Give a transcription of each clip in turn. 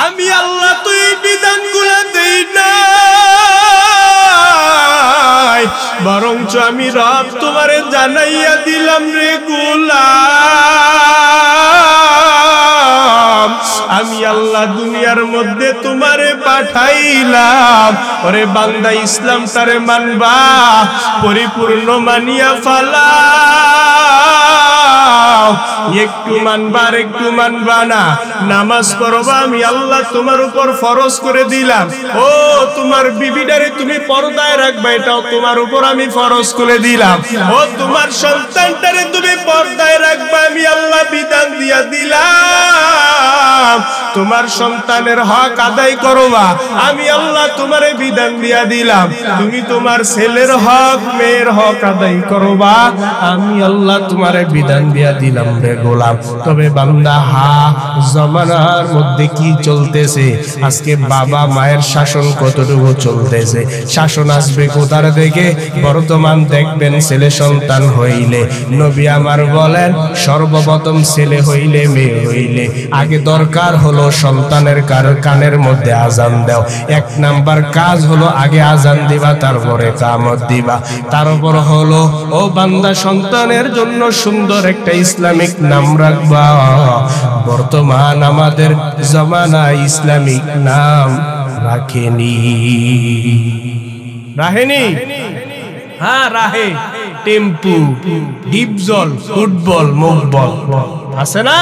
আমি আল্লাহ তো এই বিধানগুলো দেই না, বরঞ্চ আমি রব তোমারে জানাইয়া দিলাম রে গোলাম, আমি আল্লাহ দুনিয়ার মধ্যে তোমারে পাঠাইলাম। ওরে বান্দা, ইসলাম তারে মানবা, পরিপূর্ণ মানিয়া ফালা। একটু মানবা আর একটু মানবা না। নামাজ পড়বা, আমি আল্লাহ তোমার উপর ফরজ করে দিলাম। ও তোমার বিবিটারে তুমি পর্দায় রাখবা, এটাও তোমার উপর আমি ফরজ করে দিলাম। ও তোমার সন্তানটারে তুমি পর্দায় রাখবা, আমি আল্লাহ বিধান দিয়া দিলাম। তোমার সন্তানের হক আদায় করবা, আমি আল্লাহ তোমারে বিধান দিয়া দিলাম। তুমি তোমার ছেলের হক, মেয়ের হক আদায় করবা, আমি আল্লাহ তোমারে বিধান দিয়া দিলাম রে গোলাম। তবে বান্দা, জমানার মধ্যে কি চলতেছে আজকে? বাবা মায়ের শাসন কতটুকু চলতেছে? শাসন আসবে কোথার থেকে? বর্তমান দেখবেন ছেলে সন্তান হইলে, নবী আমার বলেন সর্বপ্রথম ছেলে হইলে মেয়ে হইলে আগে দরকার হলো সন্তানের কানের মধ্যে আজান দাও। এক নাম্বার কাজ হলো আগে আজান দিবা, তারপরে কামত দিবা। তারপর হলো ও বান্দা সন্তানের জন্য সুন্দর একটা ইসলামিক নাম রাখবা। বর্তমান আমাদের জমানা ইসলামিক নাম রাখেনি। হ্যাঁ রাহে। টেম্পু, ডিপজল, ফুটবল, মুখবল আছে না?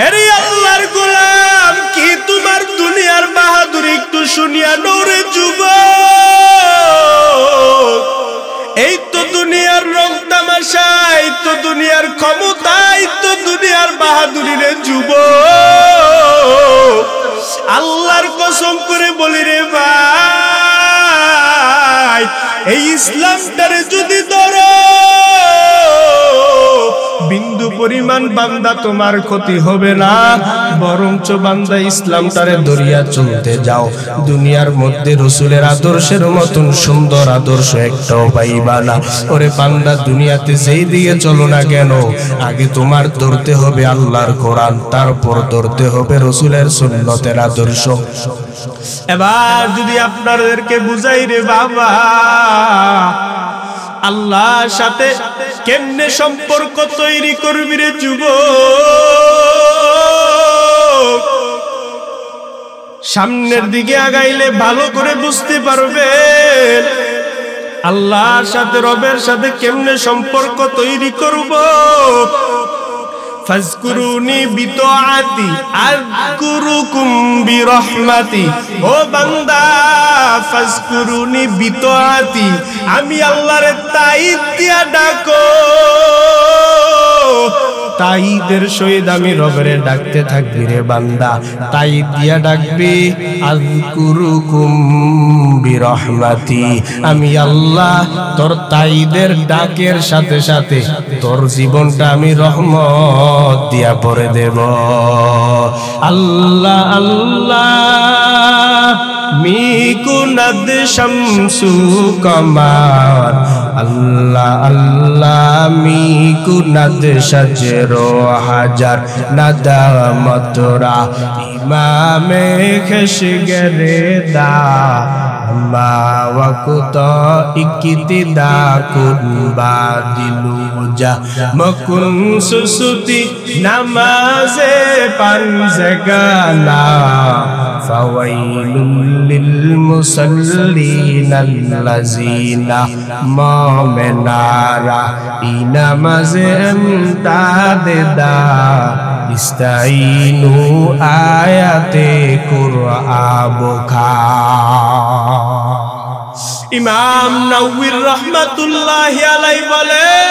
আরে আল্লাহর গোলাম, কি তোমার দুনিয়ার বাহাদুরি একটু শুনিয়া নরে যুবক। এই তো দুনিয়ার রং তামাশা, এই তো দুনিয়ার ক্ষমতা, এই তো দুনিয়ার বাহাদুরি রে যুবক। আল্লাহর কসম করে বলি রে ভাই, এই ইসলামটারে যদি ধরো, বিন্দু পরিমাণ বান্দা তোমার ক্ষতি হবে না, বরঞ্চ বান্দা ইসলামটারে দরিয়া চলতে যাও। দুনিয়ার মধ্যে রাসূলের আদর্শের মতন সুন্দর আদর্শ একটাও পাইবা না। ওরে বান্দা, দুনিয়াতে যেই দিকে চলো না কেন, আগে তোমার ধরতে হবে আল্লাহর কোরআন, তারপর ধরতে হবে রাসূলের সুন্নতের আদর্শ। এবার যদি আপনাদেরকে বুঝাই রে বাবা, আল্লাহর সাথে কেমনে সম্পর্ক তৈরি করবি রে যুবক, সামনের দিকে আগাইলে ভালো করে বুঝতে পারবেন আল্লাহর সাথে, রবের সাথে কেমনে সম্পর্ক তৈরি করব। ফাজকুরুনি বিতাআতি আযকুরুকুম বিরহমাতি। ও বান্দা, ফাজকুরুনি বিতাআতি, আমি আল্লাহর তাইদ দিয়া ডাকো। তাইদের সহিত আমি রবেরে ডাকতে থাকবি রে বান্দা, তাইদ দিয়া ডাকবি। আযকুরুকুম বিরহমাতি, আমি আল্লাহ তোর তাইদের ডাকের সাথে সাথে তোর জীবনটা আমি রহমত দিয়া ভরে দেব। আল্লাহ আল্লাহ মিকুনাদ শামসু কামার, আল্লাহ আল্লাহ মিকুনাদ শাজরো হাজার, নাদামতরা ইমামে খেশগরে দা, মা ওয়াকুত ইকিতিদা কুনবা দিলুজা, মকুন সুসুতি নামাজে পানজগানা, ফাওয়াইলুল লিল মুসাল্লিনাল্লাযিনা মুমিনারা ইনামাজে এমদাদেদা, ইস্তাইনু আয়াতে কুরআবখা। ইমাম নাওয়ী রাহমাতুল্লাহি আলাইহি বলেন,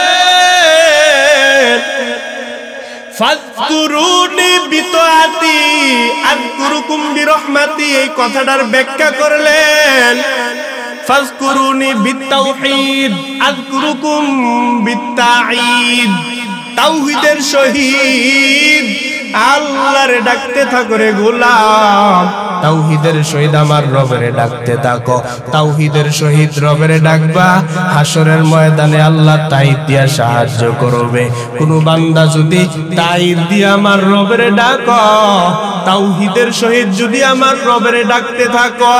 ফাজকুরুনি বিতাআতি আযকুরুকুম বিরহমাতি। এই কথাটার ব্যাখ্যা করলেন, ফাজকুরুনি বিতাওহীদ আযকুরুকুম বিত্তাঈদ। তাওহীদের শহীদ আল্লাহরে ডাকতে থাকো রে গোলাম, তাওহীদের সহিত আমার রবেরে ডাকতে থাকো। তাওহীদের সহিত রবেরে ডাকবা, হাসরের ময়দানে আল্লাহ তাইদ দিয়া সাহায্য করবে। কোন বান্দা যদি তাইদ দিয়া আমার রবেরে ডাকো, তাওহীদের সহিত যদি আমার রবেরে ডাকতে থাকো,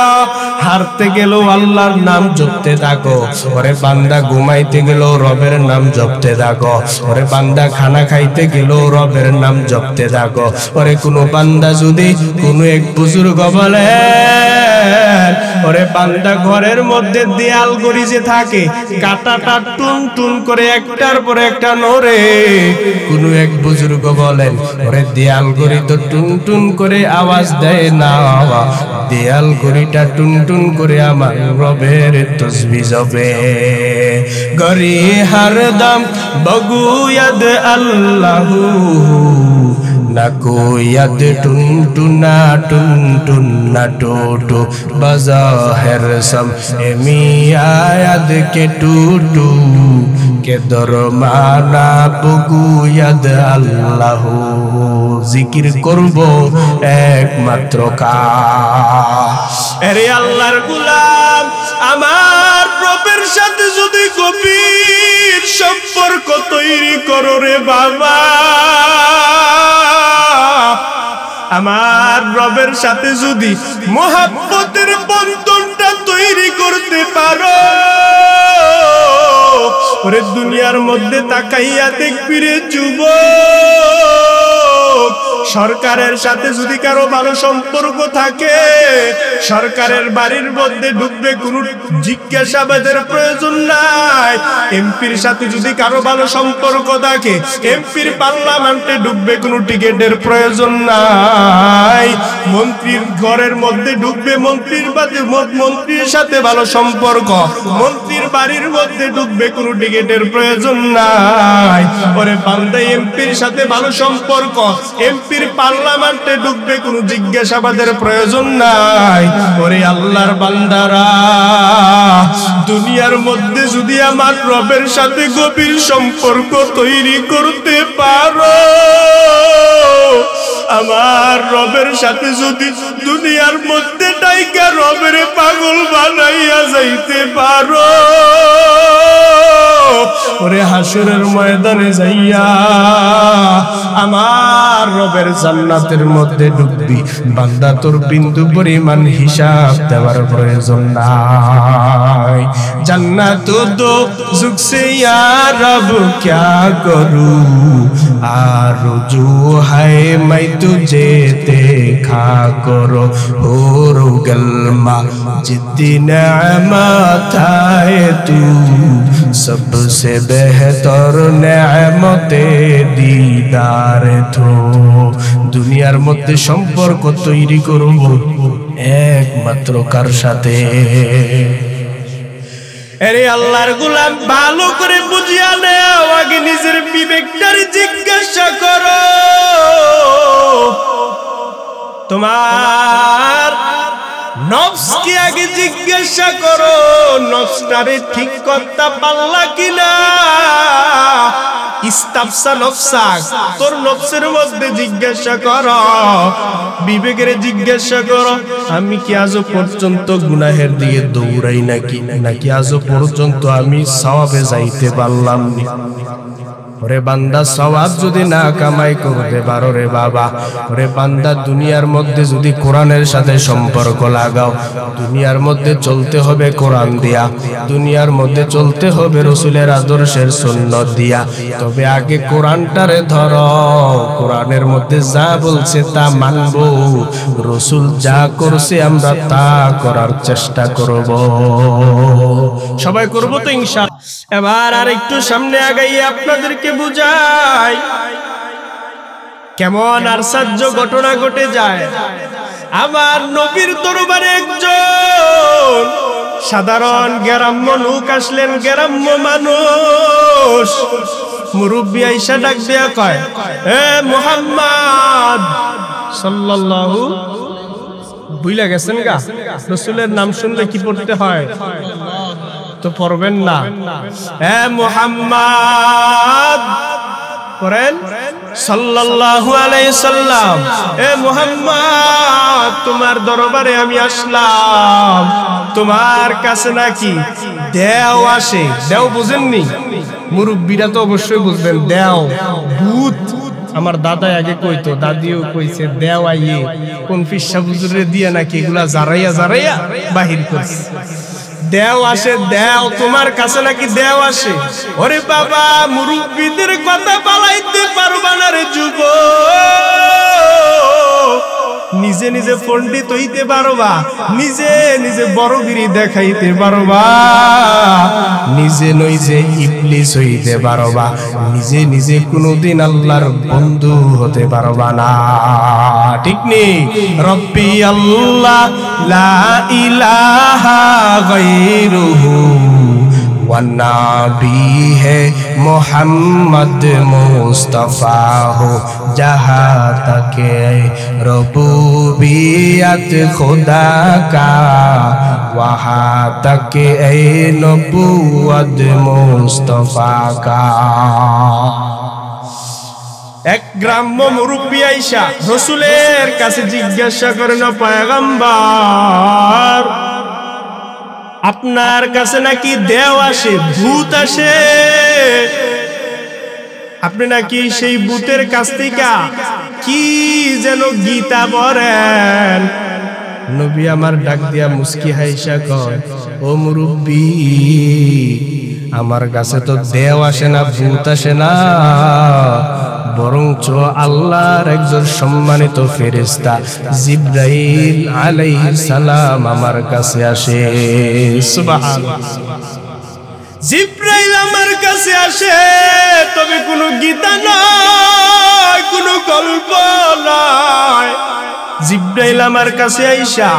হারতে গেলেও আল্লাহর নাম জপতে থাকো। ওরে বান্দা ঘুমাইতে গেলেও রবের নাম জপতে থাকো। ওরে বান্দা খানা খাইতে গেলেও রবের নাম জপতে থাকো। ওরে কোনো বান্দা যদি কোনো এক বুজুর্গ বলে, ওরে বান্দা ঘরের মধ্যে দেয়াল গড়ি যে থাকে, কাটাটা টুন টুন করে একটার পর একটা নড়ে, কোনো এক বুজুর্গ বলেন, ওরে দেয়াল গড়ি তো টুন টুন করে আওয়াজ দেয় না, দেয়াল গড়িটা টুন টুন করে আমার রবের তসবিহ জপে। গরি হরদম বগুয়াদ আল্লাহু, না কোয়াদ টুন টুনা টুন টুন না টোটো বাজাহের সম এমিয়াদ কে টুটু কে দরমানা বগুয়াদ আল্লাহু। জিকির করব একমাত্র আরে আল্লাহর গোলাম, আমার রবের সাথে যদি গভীর সম্পর্ক তৈরি করো রে বাবা, আমার রবের সাথে যদি মোহাব্বতের বন্ধনটা তৈরি করতে পারো, ওরে দুনিয়ার মধ্যে তাকাইয়া দেখবি রে যুবক, সরকারের সাথে যদি কারো ভালো সম্পর্ক থাকে, সরকারের বাড়ির মধ্যে ঢুকবে কোনো জিজ্ঞাসাবাদের প্রয়োজন নাই। এমপির সাথে যদি কারো ভালো সম্পর্ক থাকে, এমপির পার্লামেন্টে ঢুকবে কোনো টিকেটের প্রয়োজন নাই। মন্ত্রীর ঘরের মধ্যে ঢুকবে, মন্ত্রীর সাথে ভালো সম্পর্ক, মন্ত্রীর বাড়ির মধ্যে ঢুকবে কোনো টিকেটের প্রয়োজন নাই। ওরে বান্দা এমপির সাথে ভালো সম্পর্ক, এমপির পার্লামেন্টে ঢুকবে কোনো জিজ্ঞাসাবাদের প্রয়োজন নাই। ওরে আল্লাহর বান্দারা, দুনিয়ার মধ্যে যদি আমার রবের সাথে গভীর সম্পর্ক তৈরি করতে পারো, আমার রবের সাথে যদি দুনিয়ার মধ্যে টাইকা রবের পাগল বানাইয়া যাইতে পারো, ওরে হাসরের ময়দানে যাইয়া আমার রবের জান্নাতের মধ্যে ঢুকবি, বান্দা তোর বিন্দু পরিমাণ হিসাব দেওয়ার প্রয়োজন নাই। জান্নাত দো জুকসে ইয়া রব ক্যা করু, আরজু হায় मैं तुझे देखा करो, हो गलमा जितनी नेमत है तू, सबसे बेहतर नेमते दीदार थो। দুনিয়ার মধ্যে সম্পর্ক তৈরি করব একমাত্র কার সাথে? আরে আল্লাহর গোলাম, ভালো করে বুঝিয়া নাও, আগে নিজের বিবেকটারে জিজ্ঞাসা করো। তোমার নফসকে আগে জিজ্ঞাসা করো, নফসটারে ঠিক করতে পারলা কিনা। ইস্তাফসা নফসাক, তোর নফসের মধ্যে জিজ্ঞাসা করো, বিবেকের জিজ্ঞাসা করো, আমি কি আজও পর্যন্ত গুনাহের দিকে দৌড়াই নাকি আজও পর্যন্ত আমি সওয়াবে যাইতে পারলাম না। ওরে বান্দা, সওয়াব যদি না কামাই করতে পারো রে বাবা, ওরে বান্দা দুনিয়ার মধ্যে যদি কোরআনের সাথে সম্পর্ক লাগাও, দুনিয়ার মধ্যে চলতে হবে কোরআন দিয়া, দুনিয়ার মধ্যে চলতে হবে রসুলের আদর্শের সুন্নাত দিয়া, তবে আগে কোরআনটারে ধরো, কোরআনের মধ্যে যা বলছে তা মানবো, রসুল যা করছে আমরা তা করার চেষ্টা করব। সবাই করবো তো ইনশাআল্লাহ। এবার আর একটু সামনে আগাইয়ে আপনাদেরকে বুঝাই কেমন আশ্চর্য ঘটনা ঘটে যায়। আমার নবীর দরবারে একজন সাধারণ গ্রাম্য লোক আসলেন, গ্রাম্য মানুষ। মুরব্বী আইসা ডাক দিয়া কয়, এ মুহাম্মদ সাল্লাল্লাহু, ভুলে গেছেন গা? রাসূলের নাম শুনলে কি পড়তে হয়? তো পড়বেন না। এ মুহাম্মদ করেন, সাল্লাল্লাহু আলাইহি সাল্লাম, এ মুহাম্মদ তোমার দরবারে আমি আসলাম, তোমার কাছে নাকি দেও আসে। দেও বুঝেননি? মুরব্বীরা তো অবশ্যই বুঝবেন, দেও ভূত। আমার দাদা আগে কইতো, দাদিও কইছে, দেও আইয়ে কোন ফিসা হুজুরে দিয়া নাকি এগুলা জারাইয়া জারাইয়া বাহির করছে। দেও আসে, দেও তোমার কাছে নাকি দেও আসে। ওরে বাবা, মুরব্বীদের কথা পালাইতে পারবা না রে যুবক। নিজে নিজে পণ্ডিত হইতে পারবা, নিজে নিজে বড়গিরি দেখাইতে পারবা, নিজে নিজে ইবলিস হইতে পারবা, নিজে নিজে কোনদিন আল্লাহর বন্ধু হতে পারবা না। ঠিক নেই? রব্বি আল্লাহ লা ইলাহা গায়রুহু वन्नाबी है मोहम्मद मुस्तफ़ा हो, जहाँ तक रबूबियत खुदा का वहाँ तक नबूवत मुस्तफ़ा का। এক গ্রাম্য মুরব্বী আইসা রাসূলের কাছে জিজ্ঞাসা করেন, পয়গম্বর আপনার কাছে নাকি দেও আসে, ভূত আসে, আপনি নাকি সেই ভূতের কাছ থেকে কি যেন গীতা পড়েন। নবী আমার ডাক দিয়া মুস্কি হাইসা কয়, ও মুরব্বী, আমার কাছে তো দেও আসে না, ভূত আসে না, বরঞ্চ আল্লাহর একজন সম্মানিত ফেরেশতা জিবরাইল আলাইহিস সালাম আমার কাছে আসে। সুবহানাল্লাহ। জিবরাইল আমার কাছে আসে, তবে কোনো গীতা নয়, কোনো গল্প নয়। জিবরাইল আমার কাছে আইসা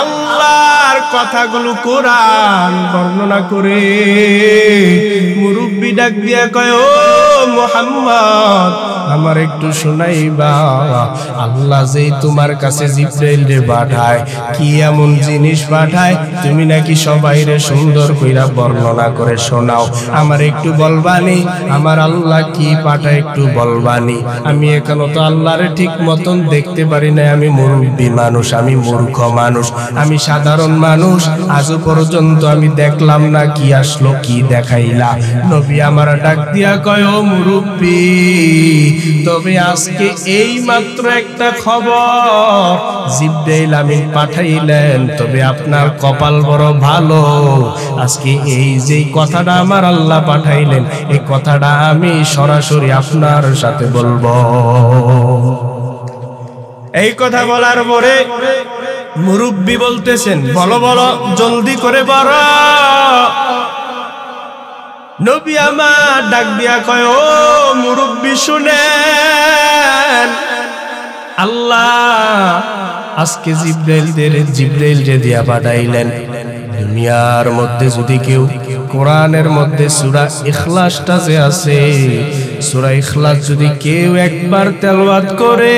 আল্লাহর কথাগুলো কোরআন বর্ণনা করে। মুরব্বী ডাক দিয়া কয়, ও মুহাম্মদ, আমার একটু শোনাইবা, আল্লাহ যে তোমার কাছে জিবরাইল রে পাঠায়, কি এমন জিনিস পাঠায় তুমি নাকি সবাইরে সুন্দর কইরা বর্ণনা করে শোনাও, আমার একটু বলবানি, আমার আল্লাহ কি পাঠায় একটু বলবানি। আমি এখনো তো আল্লাহরে ঠিক মতন দেখতে পারি না, আমি মুরব্বী মানুষ, আমি মূর্খ মানুষ, আমি সাধারণ মানুষ, আজও পর্যন্ত আমি দেখলাম না কি আসলো, কি দেখাইলা। নবী আমার ডাক দিয়া কয়, ও মুরব্বী, তবে আজকে এই মাত্র একটা খবর জিবরাইল আমিন পাঠাইলেন, তবে আপনার কপাল বড় ভালো, আজকে এই যে কথাটা আমার আল্লাহ পাঠাইলেন, এই কথাটা আমি সরাসরি আপনার সাথে বলবো। এই কথা বলার পরে মুরব্বী বলতেছেন, বলো বলো, জলদি করে বলো। নবী আমার ডাক দিয়া কয়, ও মুরব্বী শুনেন, আল্লাহ আজকে জিবরাইল রে দিয়া পাঠাইলেন। দুনিয়ার মধ্যে যদি কেউ কোরআনের মধ্যে সূরা ইখলাসটা যে আছে, সূরা ইখলাস যদি কেউ একবার তেলাওয়াত করে,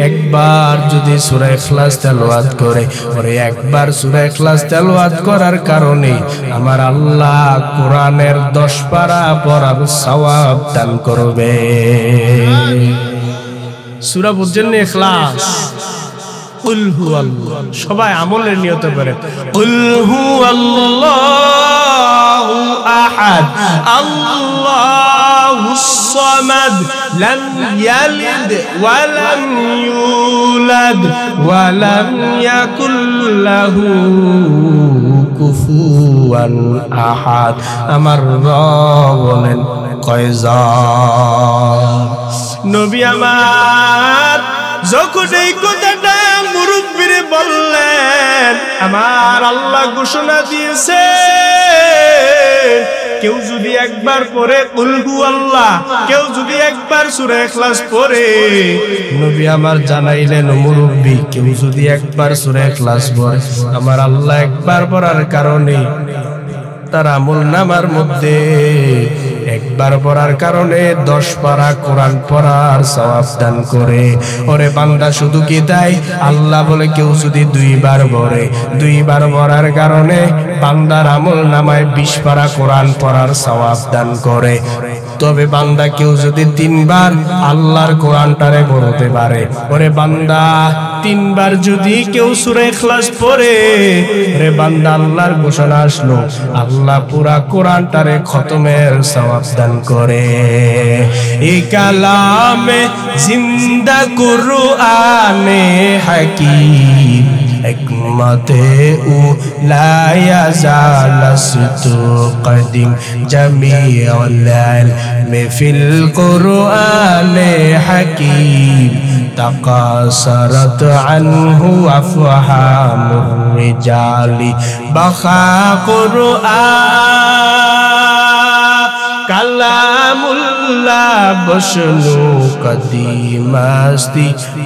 একবার যদি সূরা ইখলাস তেলাওয়াত করে, ওরে একবার সূরা ইখলাস তেলাওয়াত করার কারণে আমার আল্লাহ কোরআনের 10 পারা পড়ার সওয়াব দান করবে। সূরা বুঝছেন না? ইখলাস। কুল হুয়াল্লাহ, সবাই আমলের নিয়ত করেন। কুল হুয়াল্লাহু আহাদ, আল্লাহুস সামাদ, লাম ইয়ালিদ ওয়া লাম ইউলাদ ওয়া লাম ইয়াকুল লাহু কুফুয়ান আহাদ। আমার রব বলেন কয়জন? নবী আমার যখন এই কথাটা মুরব্বিরে বললেন, আমার আল্লাহ ঘোষণা দিয়েছে, কেউ যদি একবার পড়ে কুল হুয়াল্লাহ, কেউ যদি একবার সূরা ইখলাস পড়ে, নবী আমার জানাইলেন, মুরব্বি, কেউ যদি একবার সূরা ইখলাস পড়ে, আমার আল্লাহ একবার পড়ার কারণে তার আমলনামার মধ্যে একবার পড়ার কারণে 10 পারা কোরআন পড়ার সওয়াব দান করে। ওরে বান্দা, শুধু কি তাই? আল্লাহ বলে কেউ যদি 2 বার পড়ে, 2 বার পড়ার কারণে বান্দার আমলনামায় 20 পারা কোরআন পড়ার সওয়াব দান করে। তবে বান্দা কেউ যদি 3 বার আল্লাহর কোরআনটারে পড়তে পারে, ওরে বান্দা 3 বার যদি কেউ সূরা ইখলাস পড়ে, রে বান্দা আল্লাহর ঘোষণা আসলো, আল্লাহ পুরা কোরআনটারে খতমের সওয়াব দান করে। এই কালামে জিন্দা কুরআনে হাকিম হিকমতে উ লা ইয়াজালাস্তু কদিম জামিউল ইলমি ফিল কুরআনে হাকিম তাকাসারাত আনহু আফহামুর রিজালি বাখা কুরআন কালামুল্লাহ বসনু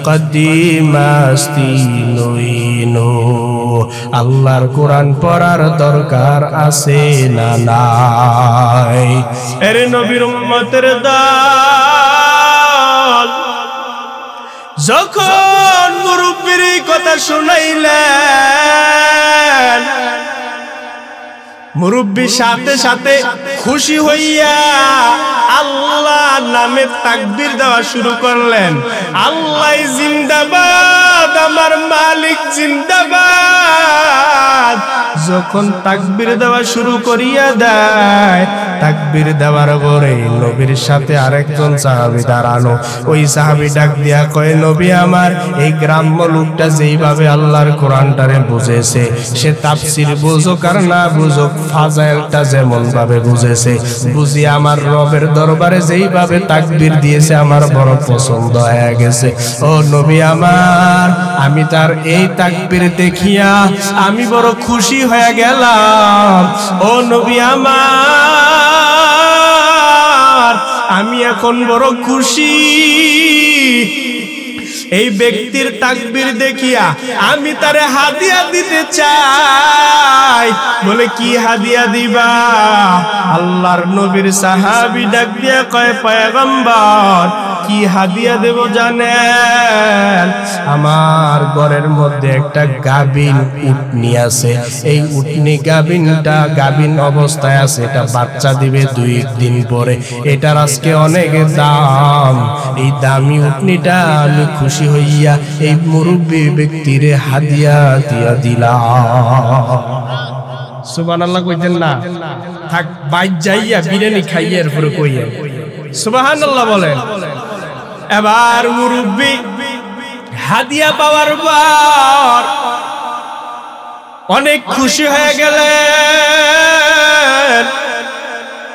কদিমাস্তি নইনো। আল্লাহর কোরআন পড়ার দরকার আছে না নাই? এর নবীর উম্মতের দল যখন মুরব্বির কথা শুনাইলেন, মুরব্বি সাথে সাথে খুশি হইয়া আল্লাহ নামে তাকবীর দেওয়া শুরু করলেন। আল্লাহ জিন্দাবাদ, আমার মালিক জিন্দাবাদ। যখন তাকবীর দেওয়া শুরু করিয়া দেয়, তাকবীর দেওয়ার পরে নবীর সাথে আরেকজন সাহাবী দাঁড়ানো। ওই সাহাবী ডাক দিয়া কয়, নবী আমার, এই গ্রাম্য লোকটা যেইভাবে আল্লাহর কোরআনটারে বুঝেছে, সে তাফসীর বুঝুক আর না বুঝুক, ফাজাইলটা যেমন ভাবে বুঝেছে, বুঝি আমার রবের দরবারে যেইভাবে তাকবীর দিয়েছে আমার বড় পছন্দ হয়ে গেছে। ও নবী আমার, আমি তার এই তাকবীর দেখিয়া আমি বড় খুশি হয়ে গেলাম। ও নবী আমার, আমি এখন বড় খুশি। এই ব্যক্তির তাকবীর দেখিয়া আমি তারে হাদিয়া দিতে চাই। বলে, কি হাদিয়া দিবা? আল্লাহর নবীর সাহাবী ডাক দিয়া কয়, পয়গম্বর, কি হাদিয়া দেব জানেন? আমার ঘরের মধ্যে একটা গাবিন উটনি আছে। এই উটনি গাবিন অবস্থায় আছে, এটা বাচ্চা দিবে 2 দিন পরে। এটার আজকে অনেক দাম। এই দামি উটনিটা আমি খুশি হইয়া এই মুরব্বী ব্যক্তিরে হাদিয়া দিয়া দিলাম। সুবহানাল্লাহ কইতেন না? থাক, বাইর যাইয়া বিরিয়ানি খাইয়া এরপরে কইয়া সুবহানাল্লাহ বলেন। এবার মুরব্বী হাদিয়া পাওয়ার পর অনেক খুশি হয়ে গেলেন।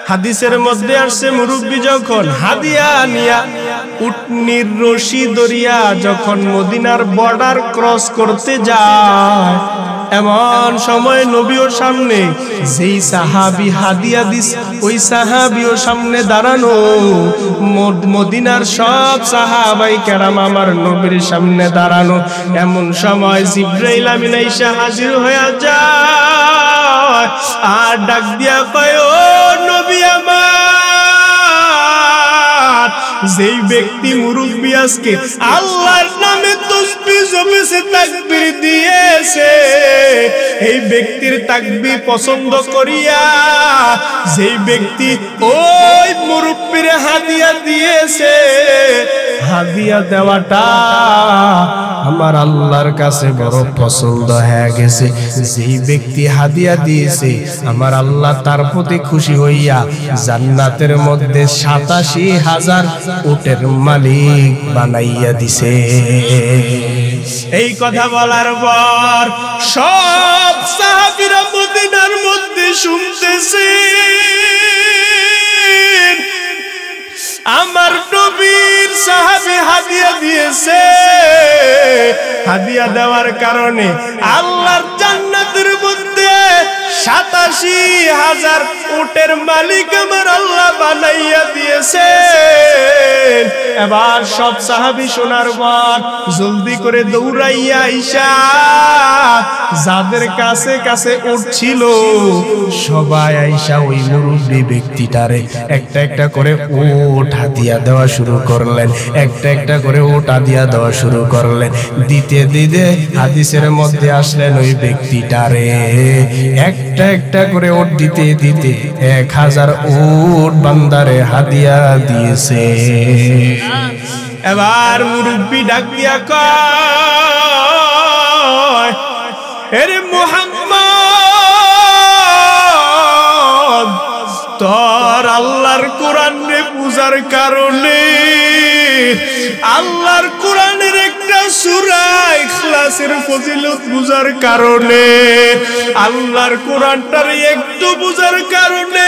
হাদিসের মধ্যে আসছে, মুরব্বী যখন হাদিয়া নিয়া উটনির রশি দরিয়া যখন মদিনার বর্ডার ক্রস করতে যায়, এমন সময় নবীর সামনে যেই সাহাবী হাদিয়া দিস, ওই সাহাবীর সামনে দাঁড়ানো। মদিনার সব সাহাবাই কেরাম আমার নবীর সামনে দাঁড়ানো। এমন সময় জিবরাইল আমিন আইসা হাজির হয়ে যায় আর ডাক দিয়া কয়, ও নবী আমার, যেই ব্যক্তি মুরব্বী আজকে আল্লাহর নামে তাসবিহ জপেছে, তাকবীর দিয়েছে, এই ব্যক্তির তাকবীর পছন্দ করিয়া যেই ব্যক্তি ওই মুরব্বির হাদিয়া দিয়েছে, হাদিয়া দেওয়াটা আমার আল্লাহর কাছে বড় পছন্দ হয়ে গেছে। যেই ব্যক্তি হাদিয়া দিয়েছে, আমার আল্লাহ তার প্রতি খুশি হইয়া জান্নাতের মধ্যে ৮৭,০০০ উটের মালিক বানাইয়া দিছে। এই কথা বলার পর সব সাহাবীরা মদিনার মধ্যে শুনতেছে, আমার নবীর সাহাবী হাদিয়া দিয়েছে। হাদিয়া দেওয়ার কারণে আল্লাহর জান্নাতের মধ্যে ৮৭,০০০ উটের মালিক আমার আল্লাহ বানাইয়া দিয়েছে। এবার সব সাহাবী শোনার পর জলদি করে দৌড়াইয়া আইসা যাদের কাছে কাছে উঠছিল সবাই আইসা ওই মুরব্বী ব্যক্তিটারে একটা একটা করে উট হাদিয়া দেওয়া শুরু করলেন, একটা একটা করে উট হাদিয়া দেওয়া শুরু করলেন। দিতে দিতে হাদিসের মধ্যে আসলেন ওই ব্যক্তিটারে এক একটা একটা করে ওট দিতে দিতে 1000 উট বান্দারে হাদিয়া দিয়েছে। এবার মুরব্বি ডাক দিয়া কয়, এরে মুহাম্মদ, তোর আল্লাহর কোরআন রে পূজার কারণে, আল্লাহর কোরআনের একটা সূরা ইখলাসের ফজিলত বুঝার কারণে, আল্লাহর কোরআনটার একটু বুঝার কারণে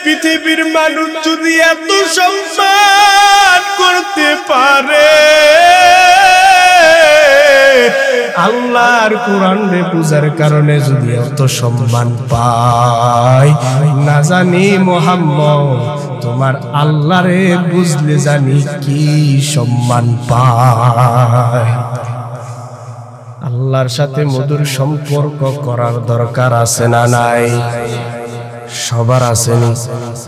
পৃথিবীর মানুষ যদি এত সম্মান করতে পারে, আল্লাহর কোরআন রে পূজার কারণে যদি এত সম্মান পায়, না জানি মুহাম্মদ তোমার আল্লাহরে বুঝলে জানি কি সম্মান পায়। আল্লাহর সাথে মধুর সম্পর্ক করার দরকার আছে না নাই? সবার আসেনি,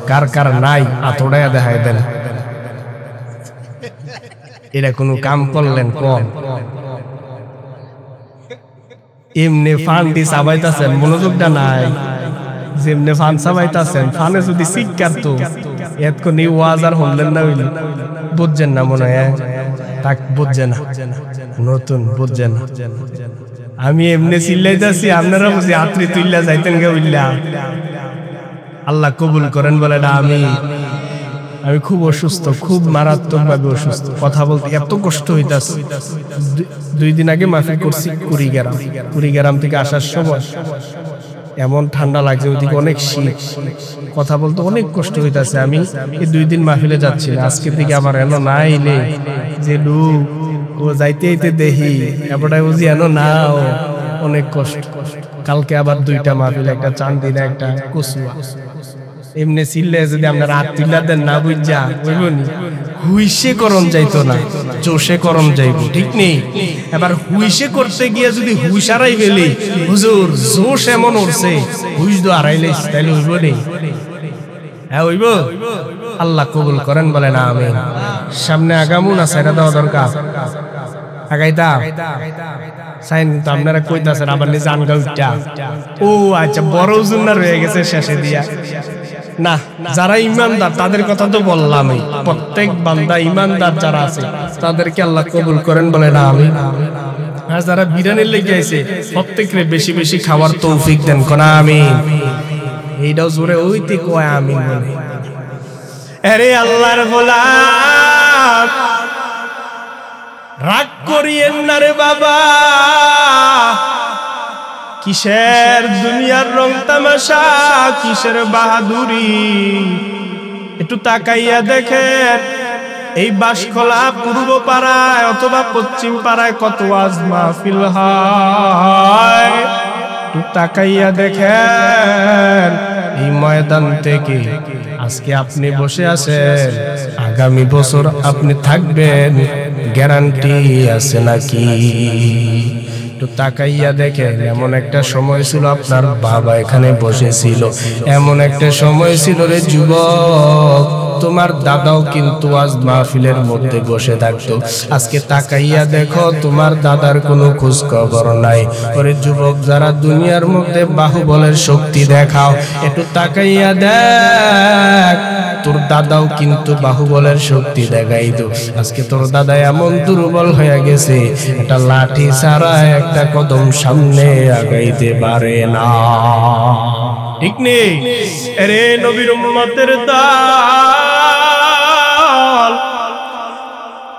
কার কার নাই আতড়ায়া দেখাই দেন। এটা কোনো কাম করলেন কম, এমনি ফান দি চাবাইতাছেন, মনোযোগটা নাই। যেমনি ফান চাবাইতাছেন, ফানে যদি শিক্ষার তো এতক্ষণ এই ওয়াজ আর হলেন না, হইল বুঝছেন না মনে হয়, তাক বুঝছে না, নতুন বুঝছে না। আমি এমনি চিল্লাইতেছি, আপনারা বুঝি আত্রি তুইল্লা যাইতেন গে উইল্লা। আল্লাহ কবুল করেন বলে না। আমি খুব অসুস্থ, খুব মারাত্মক ভাবে অসুস্থ, কথা বলতে এত কষ্ট হইতাছে। 2 দিন আগে মাহফিল করছি কুড়িগ্রাম থেকে আসার সময় এমন ঠান্ডা লাগছে, ওইদিকে অনেক শীত, কথা বলতে অনেক কষ্ট হইতাছে। আমি এই 2 দিন মাহফিলে যাচ্ছি না, আজকের দিকে আমার এনো না এলে যে লোক ও যাইতে যাইতে দেখি এবারটাই বুঝি এনো না, অনেক কষ্ট। কালকে আবার 2টা মাহফিল, একটা চান্দিনা একটা কচুয়া। এমনি চিল্লে যদি আপনার হাত তুলা দেন না বুঝা বুঝবনি, হুইসে করম যাইতো না, জোশে করম যাইব, ঠিক নেই? এবার হুইসে করতে গিয়ে যদি হুইস হারাই ফেলি, হুজুর জোশ এমন উঠছে, হুইস তো হারাইলে তাইলে হইব নেই? হ্যাঁ হইব। আল্লাহ কবুল করেন বলে না আমিন। সামনে আগামু না সাইরা দেওয়া দরকার? আগাইতা সাইন, কিন্তু আপনারা কইতাছেন আবার নিজে আনগা উঠটা। ও আচ্ছা, বড় জুন্না রয়ে গেছে শেষে দিয়া না। যারা ইমানদার তাদের কথা তো বললামই, প্রত্যেক বান্দা ইমানদার যারা আছে তাদেরকে আল্লাহ কবুল করেন বলে না আমিন। আর যারা বিরানের লেগে আছে প্রত্যেকরে বেশি বেশি খাওয়ার তৌফিক দেন, কোন আমিন। এইটাও জোরে ওইতে কয় আমিন বলে। আরে আল্লাহর গোলাম, রাগ করিয়েন না রে বাবা, কিসের দুনিয়ার রং তামাশা, কিসের বাহাদুরি। একটু তাকাইয়া দেখেন এই বাঁশখোলা পূর্ব পাড়ায় অথবা পশ্চিম পাড়ায় কত ওয়াজ মাহফিল হয়। একটু তাকাইয়া দেখেন এই ময়দান থেকে আজকে আপনি বসে আছেন, আগামী বছর আপনি থাকবেন, গ্যারান্টি আছে নাকি? একটু তাকাইয়া দেখেন, এমন একটা সময় ছিল আপনার বাবা এখানে বসেছিল, এমন একটা সময় ছিল রে যুবক তোমার দাদাও কিন্তু আজ মাহফিলের মধ্যে বসে থাকতো। আজকে তাকাইয়া দেখো তোমার দাদার কোনো খোঁজ খবর নাই। ওরে যুবক যারা দুনিয়ার মধ্যে বাহুবলের শক্তি দেখাও, একটু তাকাইয়া দেখ তোর দাদাও কিন্তু বাহুবলের শক্তি দেখাইতো। আজকে তোর দাদা এমন দুর্বল হয়ে গেছে, একটা লাঠি ছাড়া একটা কদম সামনে আগাইতে পারে না, ঠিক নেই? আরে নবীর উম্মতের দল,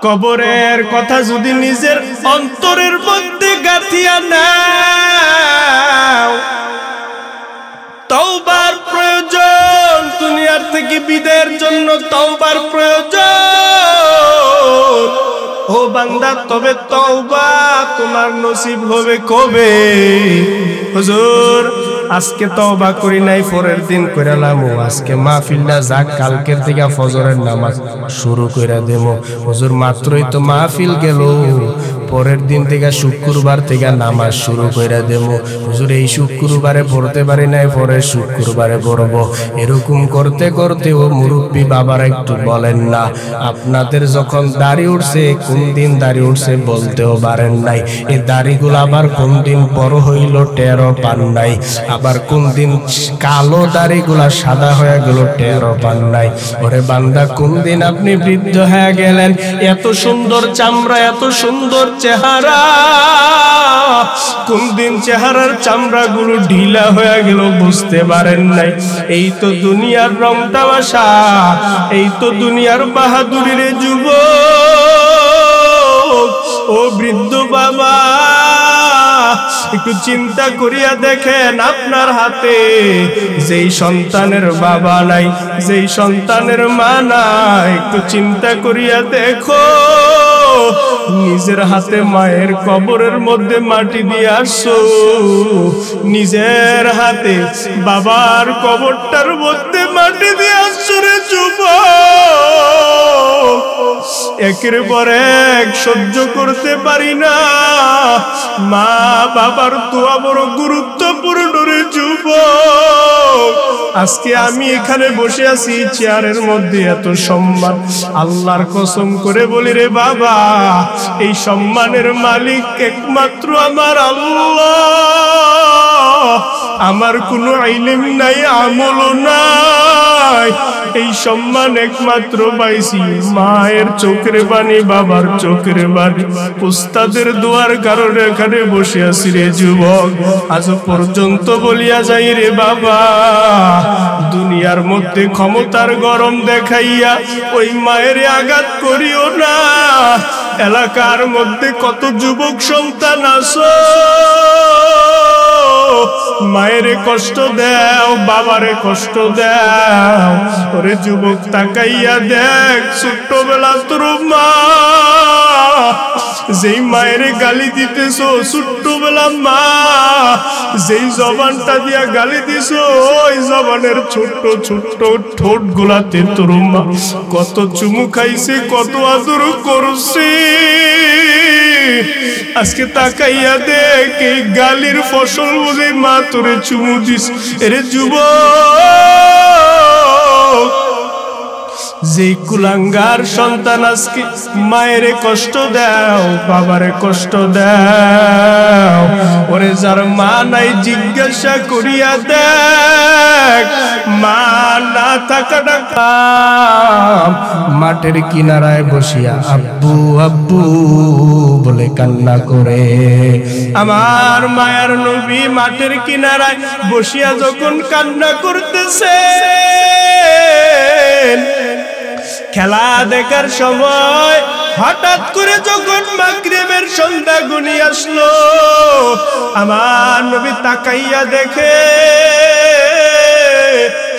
কবরের কথা যদি নিজের অন্তরের মধ্যে গাঁথিয়া নাও, তওবার প্রয়োজন, দুনিয়ার থেকে বিদায়ের জন্য তওবার প্রয়োজন। ও বান্দা, তবে তওবা তোমার নসিব হবে কবে? হুজুর আজকে তওবা করি নাই, পরের দিন কইরালাম। আজকে মাহফিলটা যাক, কালকের থেকে ফজরের নামাজ শুরু কইরা দেব। হুজুর মাত্রই তো মাহফিল গেল, পরের দিন থেকে শুক্রবার থেকে নামাজ শুরু করে দেব। হুজুর এই শুক্রবারে পড়তে পারি নাই, পরের শুক্রবারে পড়বো। এরকম করতে করতে ও মুরব্বী বাবারা একটু বলেন না, আপনাদের যখন দাড়ি উঠছে, কোন দিন দাড়ি উঠছে বলতেও পারেন নাই। এই দাড়িগুলো আবার কোন দিন বড় হইল টেরও পান নাই, আবার কোন দিন কালো দাড়িগুলা সাদা হয়ে গেল টেরও পান নাই। ওরে বান্দা, কোন দিন আপনি বৃদ্ধ হয়ে গেলেন? এত সুন্দর চামড়া, এত সুন্দর চেহারা, কোন দিন চেহারার চামড়া গুলো ঢিলা হয়ে গেল বুঝতে পারেন নাই। এই তো দুনিয়ার রং তামাশা, এই তো দুনিয়ার বাহাদুরির যুবক। ও বৃদ্ধ বাবা, একটু চিন্তা করিয়া দেখেন, আপনার হাতে যেই সন্তানের বাবা নাই, যেই সন্তানের মা নাই, একটু চিন্তা করিয়া দেখো, নিজের হাতে মায়ের কবরের মধ্যে মাটি দিয়ে আসছো, নিজের হাতে বাবার কবরটার মধ্যে মাটি দিয়ে আসছো রে যুবক। একের পর এক সহ্য করতে পারি না, মা বাবার দোয়া বড় গুরুত্বপূর্ণ রে যুবক। আজকে আমি এখানে বসে আছি চেয়ারের মধ্যে, এত সম্মান, আল্লাহর কসম করে বলি রে বাবা, এই সম্মানের মালিক একমাত্র আমার আল্লাহ। আমার কোনো ইলম নাই, আমলও নাই, এই সম্মান একমাত্র পাইছি মায়ের চোখের বাণী, বাবার চোখের বাণী, উস্তাদের দোয়ার কারণে এখানে বসে আছি রে যুবক। আজ পর্যন্ত বলিয়া যাই রে বাবা, দুনিয়ার মধ্যে ক্ষমতার গরম দেখাইয়া ওই মায়ের আঘাত করিও না। এলাকার মধ্যে কত যুবক সন্তান আছো, মায়েরে কষ্ট দাও, বাবারে কষ্ট দাও। ওরে যুবক, তাকাইয়া দেখ, ছোট্টবেলা তোর মা যেই মায়েরে গালি দিতেছো, ছোট্টবেলা মা যেই জবানটা দিয়া গালি দিছো, ওই জবানের ছোট্ট ছোট্ট ঠোঁট গুলাতে তোর মা কত চুমু খাইছে, কত আদর করছে। আজকে তাকাইয়া দেখ, এই গালির ফসল বুঝে মা তোরে চুমু দিস। এরে যুবক, যে কুলাঙ্গার সন্তান আজকে মায়েরে কষ্ট দাও, বাবারে কষ্ট দাও, ওরে যার মা নাই জিজ্ঞাসা করিয়া দেখ, মা না থাকাটা মাঠের কিনারায় বসিয়া আব্বু আব্বু বলে কান্না করে। আমার মায়ার নবী মাঠের কিনারায় বসিয়া যখন কান্না করতেছে, খেলা দেখার সময় হঠাৎ করে যখন মাগরিবের সন্ধ্যা গুনি আসলো, আমার নবী তাকাইয়া দেখে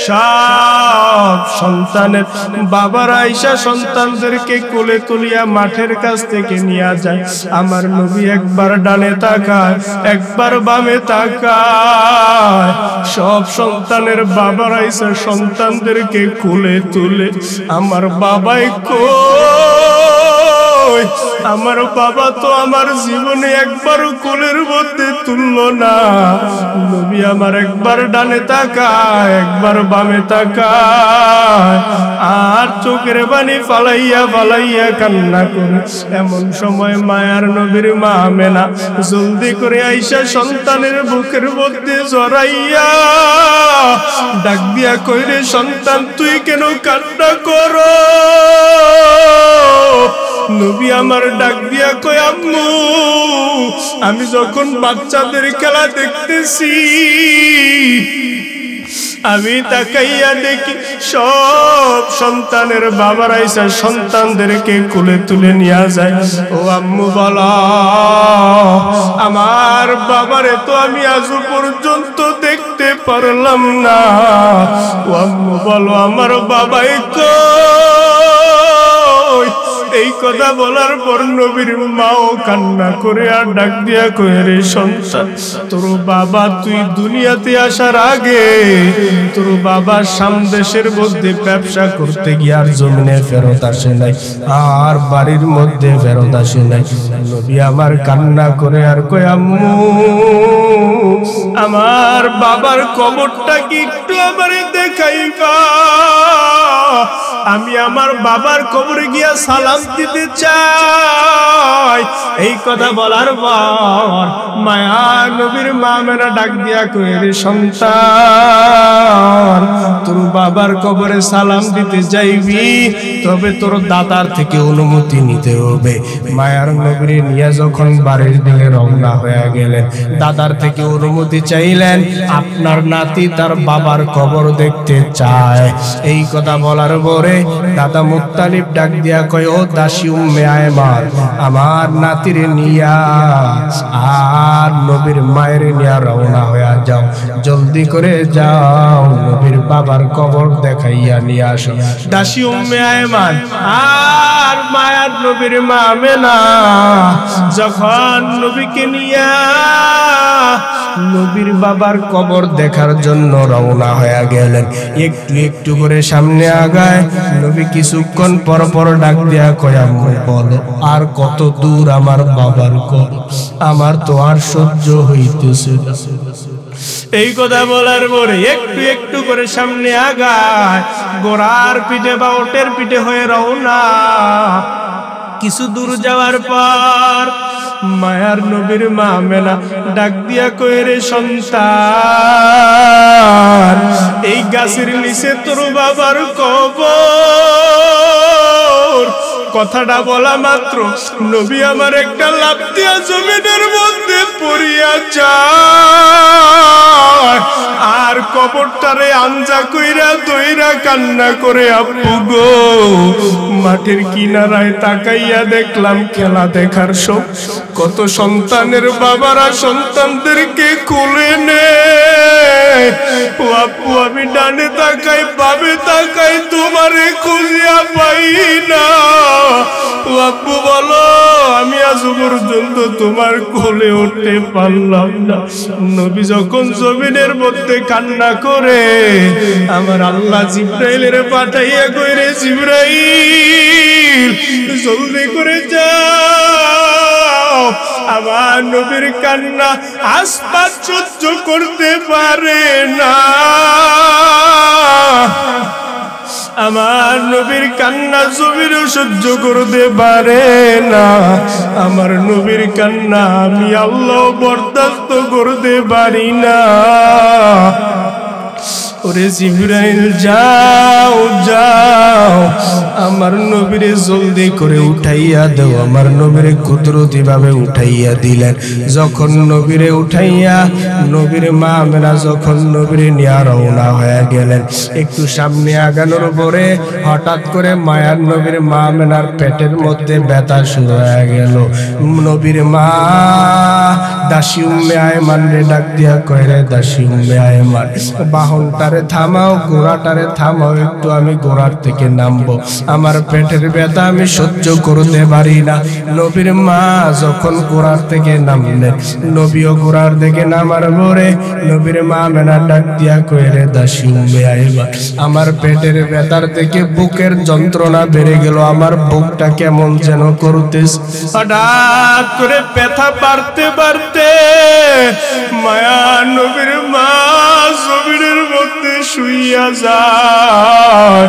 সব সন্তানের বাবারা আইসা সন্তানদেরকে কোলে তুলিয়া মাঠের কাছ থেকে নিয়ে যায়। আমার নবী একবার ডানে তাকায়, একবার বামে তাকায়, সব সন্তানের বাবারা আইসা সন্তানদেরকে কোলে তুলে। আমার বাবাই কই? আমার বাবা তো আমার জীবনে একবারও কোলের মধ্যে তুললো না। নবী আমার একবার ডানে তাকায়, একবার বামে তাকায়, আর চোখের পানি ফালাইয়া ফালাইয়া কান্না করে। এমন সময় মায়ার নবীর মা আমেনা জলদি করে আইসা সন্তানের বুকের মধ্যে জড়াইয়া ডাক দিয়া কইরে, সন্তান তুই কেন কান্না করো? নবী আমার ডাক দিয়া কয়, আম্মু আমি যখন বাচ্চাদের খেলা দেখতেছি, আমি তাকাইয়া দেখি সব সন্তানের বাবার আইসা সন্তানদেরকে কোলে তুলে নিয়ে যায়। ও আম্মু বলো, আমার বাবারে তো আমি আজ পর্যন্ত দেখতে পারলাম না। ও আম্মু বলো, আমার বাবাই কই? এই কথা বলার পর নবীর মাও কান্না করে আর ডাক দিয়া কয়ে, রে সন্তান, তোর বাবা তুই দুনিয়াতে আসার আগে তোর বাবা সামদেশের মধ্যে ব্যবসা করতে গিয়ে আর জমিনে ফেরত আসে নাই, আর বাড়ির মধ্যে ফেরত আসে নাই। নবী আমার কান্না করে আর কয়, আম্মু আমার বাবার কবরটা কি একটু আমারে দেখাইবা? আমি আমার বাবার কবরে গিয়া সালাম দিতে চাই। এই কথা বলার পর মায়া নবীর মা মেনা ডাক দিয়া কয়ে, রে সন্তান, তোর বাবার কবরে সালাম দিতে যাইবি, তবে তোর দাদার থেকে অনুমতি নিতে হবে। মায়ার নবীর নিয়ে যখন বাড়ির দিকে রওনা হয়ে গেলেন, দাদার থেকে অনুমতি চাইলেন, আপনার নাতি তার বাবার কবর দেখতে চায়। এই কথা বলার পরে দাদা মুত্তালিব ডাক দিয়া কয়, ও দাসী উম্মে আয়মান, আমার নাতিরে নিয়া আর নবীর মায়ের নিয়া রওনা হয়ে যাও, জলদি করে যাও, নবীর বাবার কবর দেখাইয়া নিয়ে আসো। দাসী উম্মে আয়মান আর মায়ার নবীর মা আমেনা যখন নবীকে নিয়া নবীর বাবার কবর দেখার জন্য রওনা হয়ে গেলেন, একটু একটু করে সামনে আগায়। নবী কিছুক্ষণ পর পর ডাক দিয়া কয়, আম্মু বলো আর কত দূর আমার বাবার কবর? আমার তো আর সহ্য হইতেছে। এই কথা বলার পরে একটু একটু করে সামনে আগায়, ঘোড়ার পিঠে বা ওটের পিঠে হয়ে রওনা। কিছু দূর যাওয়ার পর মায়ার নবীর মা আমেনা ডাক দিয়া কয়ে, রে সন্তান, এই গাছের নিচে তোর বাবার কবর। কথাটা বলা মাত্র নবী আমার একটা লাফ দিয়া জমিনের মধ্যে পড়িয়া যায়, আর কবরটারে আঞ্জা কইরা দইরা কান্না করে, আব্বু গো, মাঠের কিনারায় তাকাইয়া দেখলাম খেলা দেখার সব কত সন্তানের বাবারা সন্তানদেরকে কোলে নেয়। ও আব্বু, আমি ডানে তাকাই বামে তাকাই, তোমারে খুঁজিয়া পাই না। ও আব্বু বলো, আমি আজ পর্যন্ত তোমার কোলে উঠতে পারলাম না। নবী যখন জমিনের মধ্যে কান্না করে, আমার আল্লাহ জিবরাইলের পাঠাইয়া কইরে, জিবরাইল জলদি করে যাও, আমার নবীর কান্না আসমান সহ্য করতে পারে না। আমার নবীর কান্না জমিরও সহ্য করতে পারে না। আমার নবীর কান্না আমি আল্লাহ বরদাস্ত করতে পারি না। ওরে জিবরাইল যাও যাও, আমার নবীরে জলদি করে উঠাইয়া দাও। আমার নবীরে কুদরতি ভাবে উঠাইয়া দিলেন। যখন নবীরে উঠাইয়া নবীর মা আমেনা যখন নবীরে নিয়ে রওনা হয়ে গেলেন, একটু সামনে আগানোর পরে হঠাৎ করে মায়ার নবীর মা আমেনার পেটের মধ্যে ব্যথা শুরু হয়ে গেল। নবীর মা দাসী উম্মে আয়মান রে ডাক দিয়া কয়, রে দাসী উম্মে আয়মান, বাহনটারে থামাও, ঘোড়াটারে থামাও, একটু আমি ঘোড়ার থেকে নামবো, আমার পেটের ব্যথা আমি সহ্য করতে পারি না। নবীর মা যখন ঘোড়ার থেকে নামলেন, নবীও ঘোড়ার থেকে নামার পরে নবীর মা মেনা ডাক দিয়া কয়, রে দাসী উম্মে আয়মান, আমার পেটের ব্যথার থেকে বুকের যন্ত্রণা বেড়ে গেল, আমার বুকটা কেমন যেন করতেছে। হঠাৎ করে ব্যথা বাড়তে বাড়তে মায়া নবীর মা জমিনের মধ্যে শুইয়া যায়।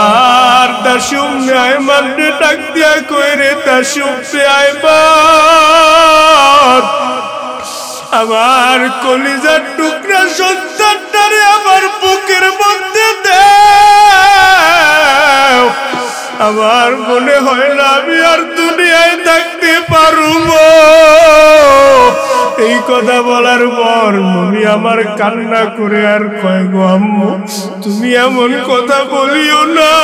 আর দাসী উম্মে আয়মান রে ডাক দিয়া কয়, রে দাসী উম্মে আয়মান, আমার কলিজার টুকরা সন্তানটারে আমার বুকের মধ্যে দাও। আমার মনে হয় না আমি আর দুনিয়ায় থাকতে পারবো। এই কথা বলার পর নবী আমার কান্না করে আর কয়, গো আম্মু তুমি এমন কথা বলিও না,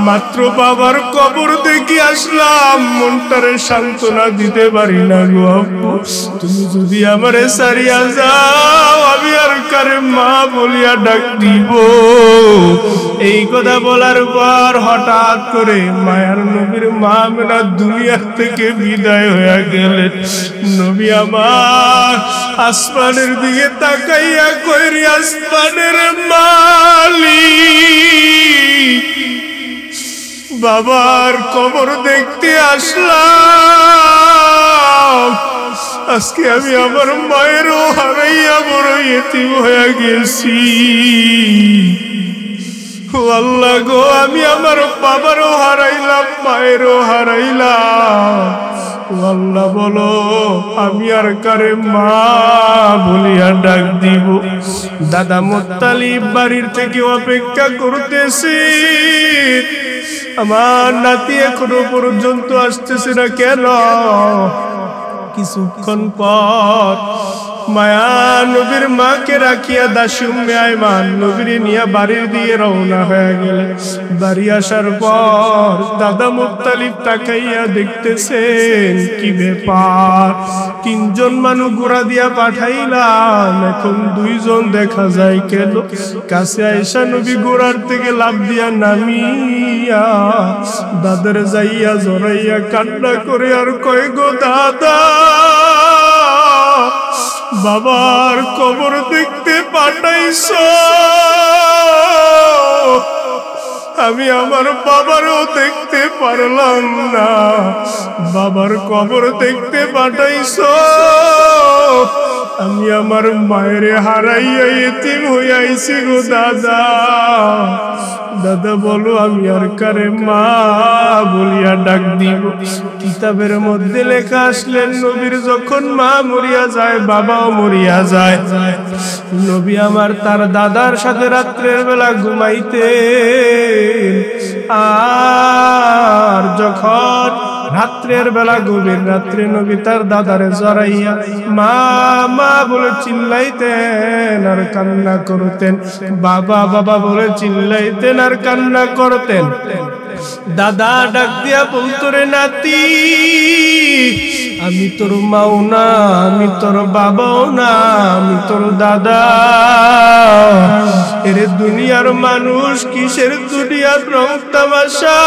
মাত্র বাবার কবর দেখে আসলাম, মনটারে সান্ত্বনা দিতে পারি না গো আম্মু, তুমি যদি আমারে সারিয়া যাও আমি আর কারে মা বলিয়া ডাক দিব। এই কথা বলার পর হঠাৎ করে মায়ার নবীর মা আমেনা দুনিয়া থেকে বিদায় হয়ে গেলেন। নবী আমার আসমানের দিকে তাকাইয়া কইরি, আসমানের মালিক, বাবার কবর দেখতে আসলাম, আজকে আমি আমার মায়েরও হারাইয়া বড় ইতিম হয়ে গেছি। আল্লাহ গো, আমি আমার বাবারও হারাইলাম, মায়েরও হারাইলাম, আল্লাহ বলো আমি আর কারে মা বলিয়া ডাক দিব। দাদা মুত্তালিব বাড়ির থেকে অপেক্ষা করতেছি, আমার নাতি এখনো পর্যন্ত আসতেছে না কেন? কিছুক্ষণ পর মায়া নবীর মাকে রাখিয়া দাসী উম্মে আয়মান নবীর নিয়ে বাড়ির দিয়ে রওনা হয়ে গেলেন। বাড়ি আসার পর দাদা মুত্তালিব তাকাইয়া দেখতেছেন কি ব্যাপার, তিনজন মানুষ ঘোড়া দিয়া পাঠাইলাম, এখন দুইজন দেখা যায় কেন? কাছে আয়েশা নবী ঘোড়ার থেকে লাফ দিয়া নামিয়া দাদার যাইয়া জড়াইয়া কান্না করে আর কয়, গো দাদা বাবার কবর দেখতে পাঠাইছো, আমি আমার বাবারও দেখতে পারলাম না, বাবার কবর দেখতে পাঠাইছো, আমি আমার মায়ের হারাইয়া এতিম হইয়াইছি গো দাদা। দাদা বলো আমি আর কারে মা বলিয়া ডাক দিব? কিতাবের মধ্যে লেখা আসলেন নবীর যখন মা মরিয়া যায় বাবাও মরিয়া যায়। নবী আমার তার দাদার সাথে রাত্রের বেলা ঘুমাইতে, আর যখন রাত্রের বেলা গভীর রাত্রে নবী তার দাদারে জড়াইয়া মা মা বলে চিল্লাইতেন আর কান্না করতেন, বাবা বাবা বলে চিল্লাইতেন আর কান্না করতেন। দাদা ডাক দিয়া বলতো, রে নাতি আমি তোর মাও না, আমি তোর বাবাও না, আমি তোর দাদা। এরে দুনিয়ার মানুষ কিসের দুনিয়ার রং তামাশা,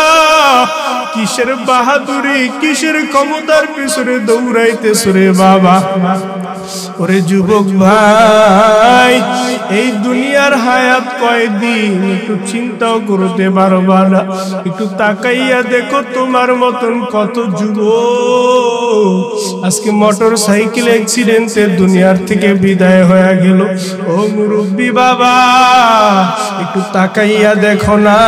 কিসের বাহাদুরি, কিসের ক্ষমতার পিছনে দৌড়াইতেছ রে বাবা। ওরে যুবক ভাই, এই দুনিয়ার হায়াত কয়দিন, একটু চিন্তাও করতে পারবা না? একটু তাকাইয়া দেখো তোমার মতন কত যুবক আজকে মোটর সাইকেল অ্যাক্সিডেন্টে দুনিয়ার থেকে বিদায় হয়ে গেল। ও মুরব্বী বাবা, একটু তাকাইয়া দেখো না,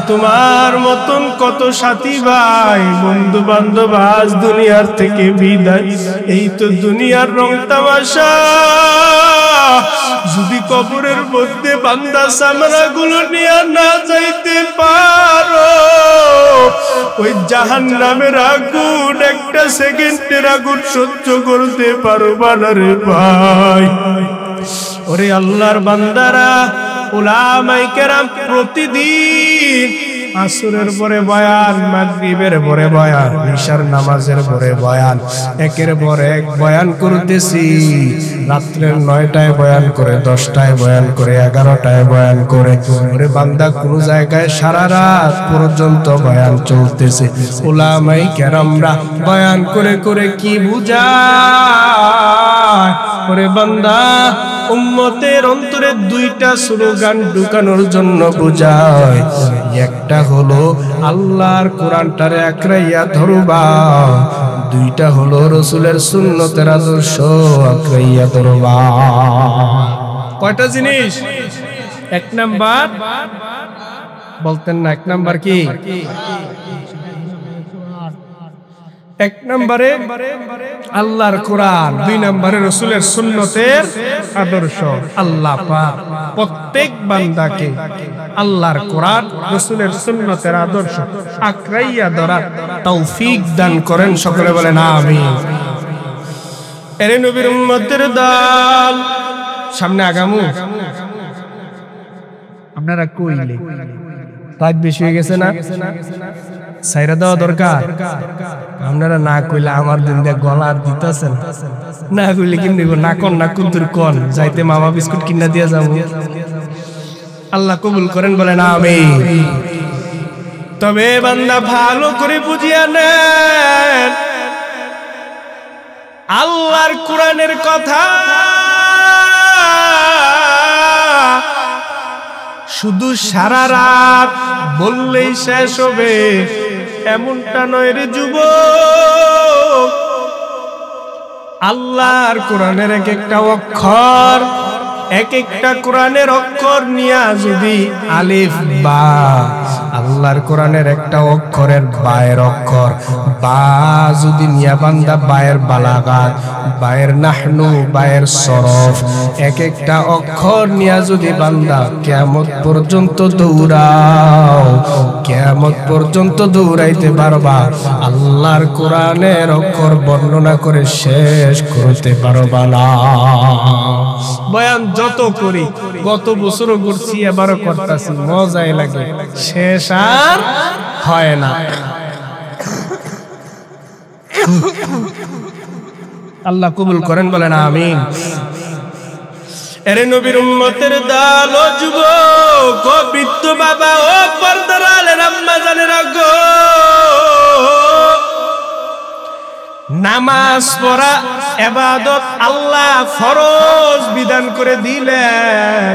তোমার মতন কত সাথী ভাই বন্ধু বান্ধব আজ দুনিয়ার থেকে বিদায়। এই তো দুনিয়ার রং তামাশা। যদি কবরের মধ্যে বান্দা চামড়া গুলো নিয়ে না যাইতে পারো, ওই জাহান্নামের আগুন একটা সেকেন্ডের আগুন সহ্য করতে পারবা না রে ভাই। ওরে আল্লাহর বান্দারা, উলামায়ে কেরাম প্রতিদিন আসরের পরে বয়ান, মাগরিবের পরে বয়ান, ইশার নামাজের পরে বয়ান, একের পর এক বয়ান করতেছি। রাত্রের ৯টায় বয়ান করে, 10টায় বয়ান করে, 11টায় বয়ান করে। ওরে বান্দা, কোন জায়গায় সারা রাত পর্যন্ত বয়ান চলতেছে। উলামায়ে কেরামরা বয়ান করে করে কি বুঝায়? ওরে বান্দা, উম্মতের অন্তরে দুইটা স্লোগান ঢুকানোর জন্য বুঝায়। একটা হলো আল্লাহর কোরআনটারে আঁকড়াইয়া ধরবা, দুইটা হলো রাসূলের সুন্নতের আদর্শ আঁকড়াইয়া ধরবা। কয়টা জিনিস? এক নাম্বার বলতেন না, এক নাম্বার কি? এক নম্বরে আল্লাহর কোরআন, দুই নম্বরে রাসূলের সুন্নতের আদর্শ। আল্লাহ পাক প্রত্যেক বান্দাকে আল্লাহর কোরআন, রাসূলের সুন্নতের আদর্শ আঁকড়াইয়া ধরার তৌফিক দান করেন। সকলে বলেন আমিন। এরে নবীর উম্মতের দল সামনে আগামু আপনারা কইলে রাত বেশি হয়ে গেছে না সাইরা দেওয়া দরকার আপনারা না কইলে আমার দিন দিয়ে গলার দিতেছেন না কইলে কিনে না কন না কুন্তুর কন যাইতে মামা বিস্কুট কিনা দিয়া যাবো আল্লাহ কবুল করেন বলেন আমিন তবে বান্দা ভালো করে বুঝিয়া নেন আল্লাহর কোরআনের কথা শুধু সারা রাত বললেই শেষ হবে এমনটা নয় রে যুবক আল্লাহর কোরআনের এক একটা অক্ষর এক একটা কোরআনের অক্ষর নিয়া যদি আলিফ বা আল্লাহর কোরআনের একটা অক্ষরের বায়ের অক্ষর বা যদি নিয়া বান্দা বায়ের বালাগাত বায়ের নাহনু বায়ের সরফ এক একটা অক্ষর নিয়া যদি বান্দা কিয়ামত পর্যন্ত দৌড়াও কিয়ামত পর্যন্ত দৌড়াইতে পারবা আল্লাহর কোরআনের অক্ষর বর্ণনা করে শেষ করতে পারবা না বয়ান যত করি গত বছরও করছি এবারও করতেছি মজাই লাগে শেষ আর হয় না আল্লাহ কবুল করেন বলেন আমিন এরে নবীর উম্মতের দল ও যুবক ও বৃদ্ধ বাবা ও পর্দার আলের আম্মা জানেরা গো নামাজ পড়া ইবাদত আল্লাহ ফরজ বিধান করে দিলেন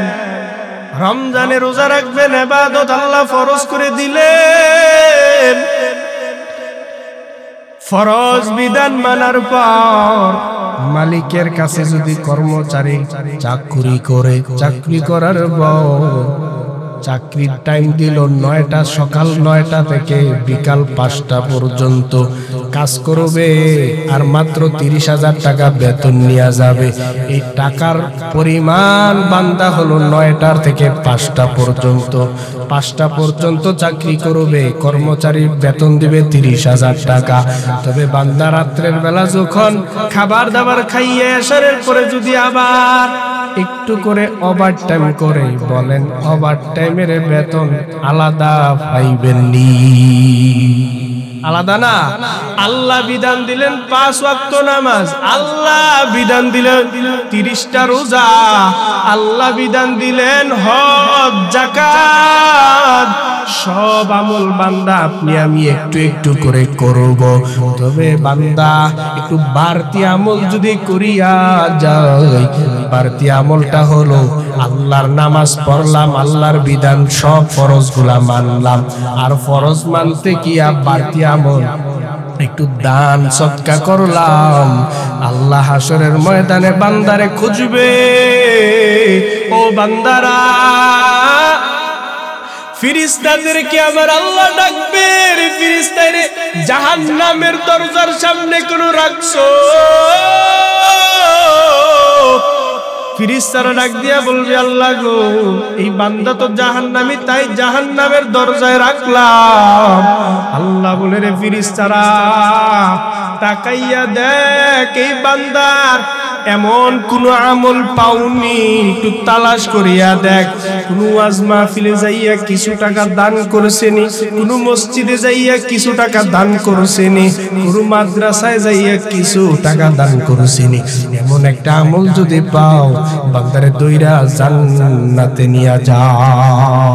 রমজানে রোজা রাখবেন ইবাদত আল্লাহ ফরজ করে দিলেন ফরজ বিধান মানার পর মালিকের কাছে যদি কর্মচারী চাকরি করার পর চাকরির টাইম দিল 9টা সকাল 9টা থেকে বিকাল 5টা পর্যন্ত কাজ করবে আর মাত্র 30,000 টাকা বেতন নিয়ে যাবে এই টাকার পরিমাণ বান্দা হলো 9টার থেকে 5টা পর্যন্ত 5টা পর্যন্ত চাকরি করবে কর্মচারীর বেতন দিবে 30,000 টাকা তবে বান্দা রাত্রের বেলা যখন খাবার দাবার খাইয়ে আসার পরে যদি আবার একটু করে ওভার টাইম করে বলেন ওভার টাইমের বেতন আলাদা পাইবেন নি আলাদা না আল্লাহ বিধান দিলেন 5 ওয়াক্ত নামাজ আল্লাহ বিধান দিলেন 30টা রোজা আল্লাহ বিধান দিলেন হজ যাকাত সব আমল বান্দা আপনি আমি একটু একটু করে করব তবে বান্দা একটু বাড়তি আমল যদি করিয়া যায় বাড়তি আমলটা হলো আল্লাহর নামাজ পড়লাম আল্লাহর বিধান সব ফরজগুলা মানলাম আর ফরজ মানতে কি বাড়তি আমল একটু দান সদকা করলাম আল্লাহ হাসরের ময়দানে বান্দারে খুঁজবে ও বান্দারা ফেরেশতাদেরকে আমার আল্লাহ ডাকবে রে ফেরেশতারে জাহান্নামের দরজার সামনে কোন রাখছো ফেরেশতারা ডাক দিয়া বলবে আল্লাহ গো এই বান্দা তো জাহান্নামী তাই জাহান্নামের দরজায় রাখলাম আল্লাহ বলে রে ফেরেশতারা তাকাইয়া দেখ এই বান্দার এমন কোন আমল পাওনি একটু তালাশ করিয়া দেখ কোন ওয়াজ মাহফিলে যাইয়া কিছু টাকা দান করেছেনি কোন মসজিদে যাইয়া কিছু টাকা দান করেছেনি কোন মাদ্রাসায় যাইয়া কিছু টাকা দান করেছেনি এমন একটা আমল যদি পাও বান্দারে দইরা জান্নাতে নিয়া যাও।